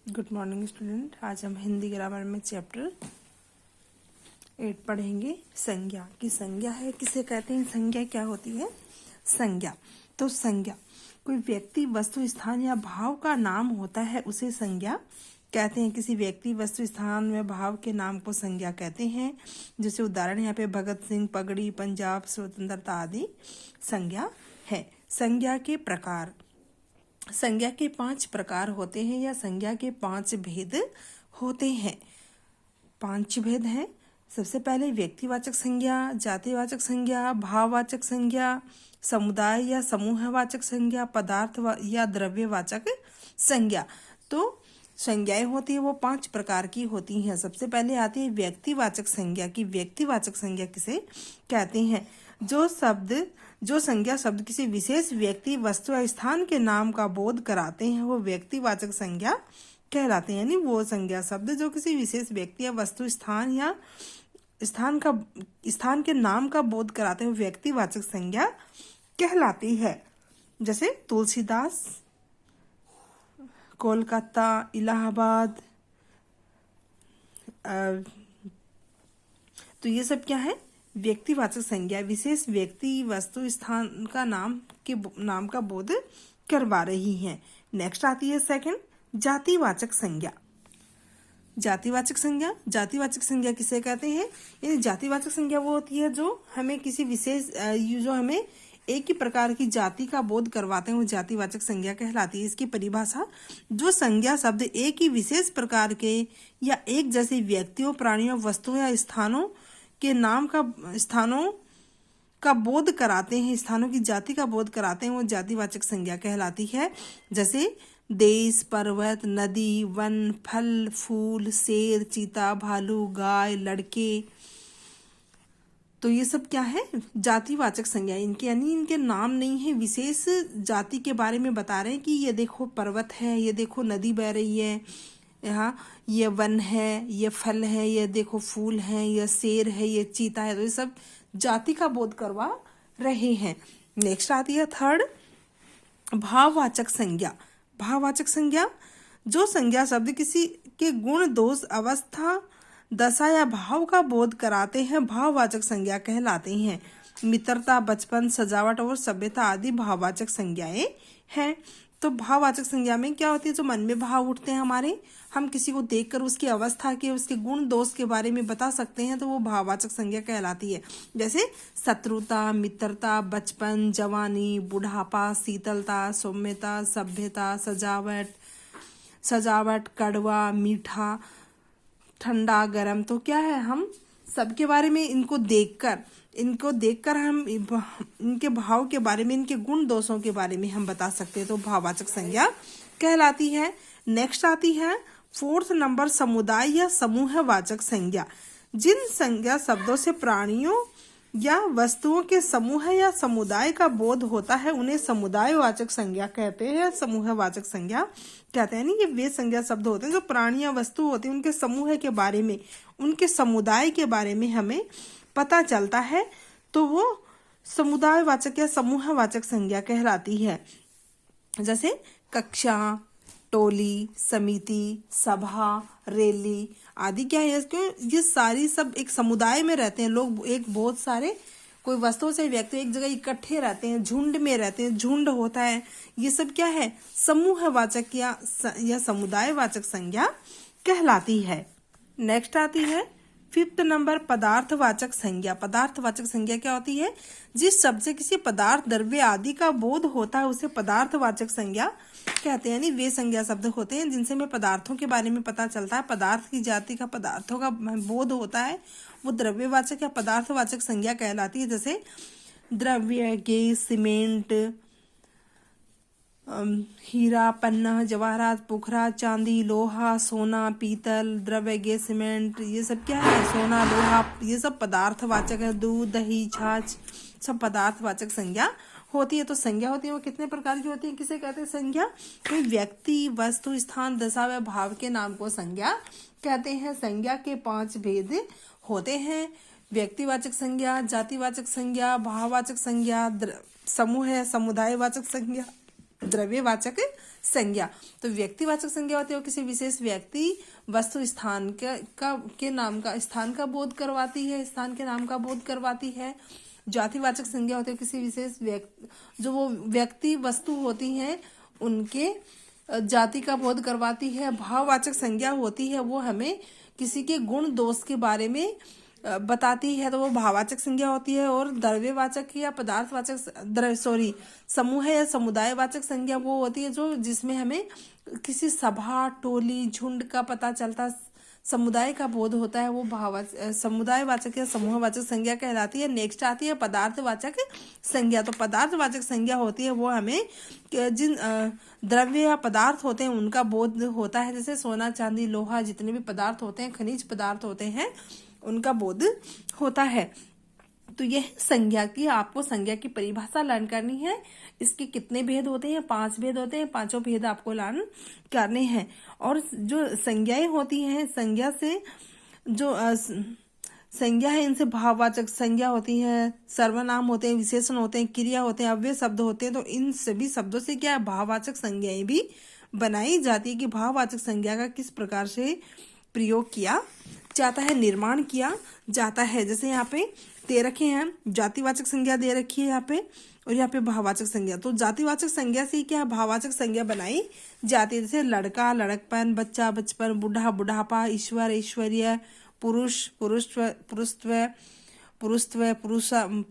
Good morning student. आज हम Hindi grammar में चैप्टर 8 पढ़ेंगे। संज्ञा की संज्ञा है, किसे कहते हैं, संज्ञा क्या होती है। संज्ञा तो संज्ञा कोई व्यक्ति, वस्तु, स्थान या भाव का नाम होता है, उसे संज्ञा कहते हैं। किसी व्यक्ति, वस्तु, स्थान या भाव के नाम को संज्ञा कहते हैं। जैसे उदाहरण यहाँ पे भगत सिंह, पगड़ी, पंजाब, स्वतंत्रता आदि संज्ञा है। संज्ञा के प्रकार, संज्ञा के 5 प्रकार होते हैं या संज्ञा के 5 भेद होते हैं। 5 भेद हैं। सबसे पहले व्यक्तिवाचक संज्ञा, जातिवाचक संज्ञा, भाववाचक संज्ञा, समुदाय या समूहवाचक संज्ञा, पदार्थ या द्रव्यवाचक संज्ञा। तो संज्ञाएं होती है वो 5 प्रकार की होती हैं। सबसे पहले आती है व्यक्तिवाचक संज्ञा की। व्यक्तिवाचक संज्ञा किसे कहते हैं? जो संज्ञा शब्द किसी विशेष व्यक्ति, वस्तु या स्थान के नाम का बोध कराते हैं, वो व्यक्तिवाचक संज्ञा कहलाते हैं। यानी वो संज्ञा शब्द जो किसी विशेष व्यक्ति या वस्तु, स्थान या स्थान के नाम का बोध कराते हैं, वो व्यक्तिवाचक संज्ञा कहलाती है। जैसे तुलसीदास, कोलकाता, इलाहाबाद, तो ये सब क्या है? व्यक्तिवाचक संज्ञा, विशेष व्यक्ति, वस्तु, स्थान का नाम का बोध करवा रही हैं। नेक्स्ट आती है सेकंड, जातिवाचक संज्ञा। जातिवाचक संज्ञा किसे कहते हैं? ये जातिवाचक संज्ञा वो होती है जो हमें किसी विशेष, जो हमें एक ही प्रकार की जाति का बोध करवाते हैं, वो जातिवाचक संज्ञा कहलाती है। इसकी परिभाषा, जो संज्ञा शब्द एक ही विशेष प्रकार के या एक जैसे व्यक्तियों, प्राणियों, वस्तुओं या स्थानों के नाम का, स्थानों का बोध कराते हैं, स्थानों की जाति का बोध कराते हैं, वो जातिवाचक संज्ञा कहलाती है। जैसे देश, पर्वत, नदी, वन, फल, फूल, शेर, चीता, भालू, गाय, लड़के, तो ये सब क्या है? जातिवाचक संज्ञा। इनके यानी इनके नाम नहीं है, विशेष जाति के बारे में बता रहे हैं कि ये देखो पर्वत है, ये देखो नदी बह रही है, यहाँ ये वन है, ये फल है, ये देखो फूल है, ये शेर है, ये चीता है, तो ये सब जाति का बोध करवा रहे हैं। नेक्स्ट आती है थर्ड, भाववाचक संज्ञा। भाववाचक संज्ञा, जो संज्ञा शब्द किसी के गुण, दोष, अवस्था, दशा या भाव का बोध कराते हैं, भाववाचक संज्ञा कहलाते हैं। मित्रता, बचपन, सजावट और सभ्यता आदि भाववाचक संज्ञाएं हैं। तो भाववाचक संज्ञा में क्या होती है? जो मन में भाव उठते हैं हमारे, हम किसी को देखकर उसकी अवस्था के, उसके गुण दोष के बारे में बता सकते हैं, तो वो भाववाचक संज्ञा कहलाती है। जैसे शत्रुता, मित्रता, बचपन, जवानी, बुढ़ापा, शीतलता, सौम्यता, सभ्यता, सजावट, कड़वा, मीठा, ठंडा, गर्म, तो क्या है? हम सबके बारे में इनको देखकर हम इनके भाव के बारे में, इनके गुण दोषों के बारे में हम बता सकते हैं, तो भाववाचक संज्ञा कहलाती है। नेक्स्ट आती है फोर्थ नंबर, समुदाय या समूहवाचक संज्ञा। जिन संज्ञा शब्दों से प्राणियों या वस्तुओं के समूह या समुदाय का बोध होता है, उन्हें समुदायवाचक संज्ञा कहते हैं, समूहवाचक संज्ञा कहते हैं। ये वे संज्ञा शब्द होते हैं जो प्राणी या वस्तु होते हैं, उनके समूह के बारे में, उनके समुदाय के बारे में हमें पता चलता है, तो वो समुदायवाचक या समूहवाचक संज्ञा कहलाती है। जैसे कक्षा, टोली, समिति, सभा, रैली आदि क्या है? ये सारी सब एक समुदाय में रहते हैं लोग, एक बहुत सारे, कोई वस्तु से व्यक्ति एक जगह इकट्ठे रहते हैं, झुंड में रहते हैं, झुंड होता है, ये सब क्या है? समूहवाचक या समुदायवाचक संज्ञा कहलाती है। नेक्स्ट आती है फिफ्थ नंबर, पदार्थवाचक संज्ञा। पदार्थवाचक संज्ञा क्या होती है? जिस शब्द से किसी पदार्थ, द्रव्य आदि का बोध होता है, उसे पदार्थवाचक संज्ञा कहते हैं। यानी वे संज्ञा शब्द होते हैं जिनसे हमें पदार्थों के बारे में पता चलता है, पदार्थ की जाति का, पदार्थों का बोध होता है, वो द्रव्यवाचक या पदार्थवाचक संज्ञा कहलाती है। जैसे द्रव्य, गैस, सीमेंट, हीरा, पन्ना, जवाहरात, पोखरा, चांदी, लोहा, सोना, पीतल, द्रव्य, गैस, सीमेंट, ये सब क्या है? सोना, लोहा, ये सब पदार्थवाचक है। दूध, दही, छाछ, सब पदार्थवाचक संज्ञा होती है। तो संज्ञा होती है वो कितने प्रकार की होती है? किसे कहते हैं संज्ञा? कोई व्यक्ति, वस्तु, स्थान, दशा व भाव के नाम को संज्ञा कहते हैं। संज्ञा के 5 भेद होते हैं, व्यक्तिवाचक संज्ञा, जातिवाचक संज्ञा, भाववाचक संज्ञा, समूह, समुदायवाचक संज्ञा, द्रव्यवाचक संज्ञा। तो व्यक्तिवाचक संज्ञा होती है वो किसी विशेष व्यक्ति वस्तु स्थान के नाम का स्थान का बोध करवाती है, स्थान के नाम का बोध करवाती है। जातिवाचक संज्ञा होती है किसी विशेष जो वो व्यक्ति वस्तु होती हैं उनके जाति का बोध करवाती है। भाववाचक संज्ञा होती है वो हमें किसी के गुण दोष के बारे में बताती है, तो वो भाववाचक संज्ञा होती है। और द्रव्यवाचक या पदार्थवाचक समूह या समुदायवाचक संज्ञा वो होती है जो जिसमें हमें किसी सभा, टोली, झुंड का पता चलता, समुदाय का बोध होता है, वो समुदायवाचक या समूहवाचक संज्ञा कहलाती है। नेक्स्ट आती है पदार्थवाचक संज्ञा। तो पदार्थवाचक संज्ञा होती है वो हमें जिन द्रव्य या पदार्थ होते हैं उनका बोध होता है, जैसे सोना, चांदी, लोहा, जितने भी पदार्थ होते हैं, खनिज पदार्थ होते हैं, उनका बोध होता है। तो यह संज्ञा की, आपको संज्ञा की परिभाषा लर्न करनी है। इसके कितने भेद होते हैं? 5 भेद होते हैं। 5 भेद आपको लर्न करने हैं। और जो संज्ञाएं होती हैं, संज्ञा से जो संज्ञा है, इनसे भाववाचक संज्ञा होती है, सर्वनाम होते हैं, विशेषण होते हैं, क्रिया होते हैं, अव्यय शब्द होते हैं। तो इन सभी शब्दों से क्या है, भाववाचक संज्ञाएं भी बनाई जाती है कि भाववाचक संज्ञा का किस प्रकार से प्रयोग किया जाता है, निर्माण किया जाता है। जैसे यहाँ पे दे रखे हैं, जातिवाचक संज्ञा दे रखी है यहाँ पे, और यहाँ पे भाववाचक संज्ञा। तो जातिवाचक संज्ञा से क्या भाववाचक संज्ञा बनाई जाती है, जैसे लड़का, लड़कपन, बच्चा, बचपन, बूढ़ा, बुढ़ापा, ईश्वर, ऐश्वर्य, पुरुष, पुरुषत्व,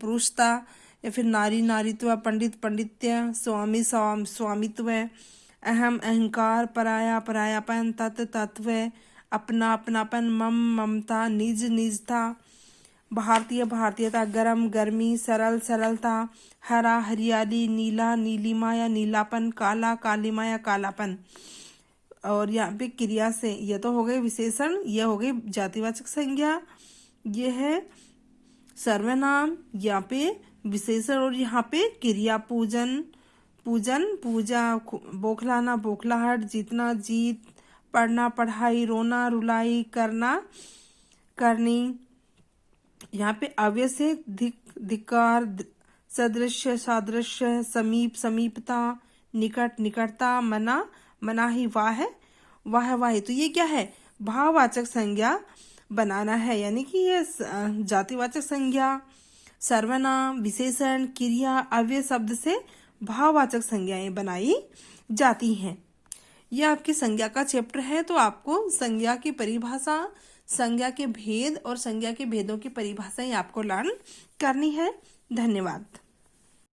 पुरुषता, या फिर नारी, नारीत्व, पंडित, पंडित्य, स्वामी, स्वामित्व, अहम, अहंकार, पराया, परायापन, तत्व, तत्व, अपना, अपनापन, ममता, निज, निजता, भारतीय, भारतीयता, गर्म, गर्मी, सरल, सरलता, हरा, हरियाली, नीला, नीलिमा या नीलापन, काला, कालिमा या कालापन। और यहाँ पे क्रिया से, यह तो हो गए विशेषण, यह हो गई जातिवाचक संज्ञा, यह है सर्वनाम, यहाँ पे विशेषण, और यहाँ पे क्रिया, पूजन, पूजा, बौखलाना, बौखलाहट, जीतना, जीत, पढ़ना, पढ़ाई, रोना, रुलाई, करना, करनी। यहाँ पे अव्यय से धिक्कार, सदृश्य, सादृश्य, समीप, समीपता, निकट, निकटता, मना, मनाही, वाह, वाह। तो ये क्या है, भाववाचक संज्ञा बनाना है, यानी कि ये जातिवाचक संज्ञा, सर्वनाम, विशेषण, क्रिया, अव्यय शब्द से भाववाचक संज्ञाएं बनाई जाती हैं। यह आपकी संज्ञा का चैप्टर है। तो आपको संज्ञा की परिभाषा, संज्ञा के भेद और संज्ञा के भेदों की परिभाषाएं आपको लर्न करनी है। धन्यवाद।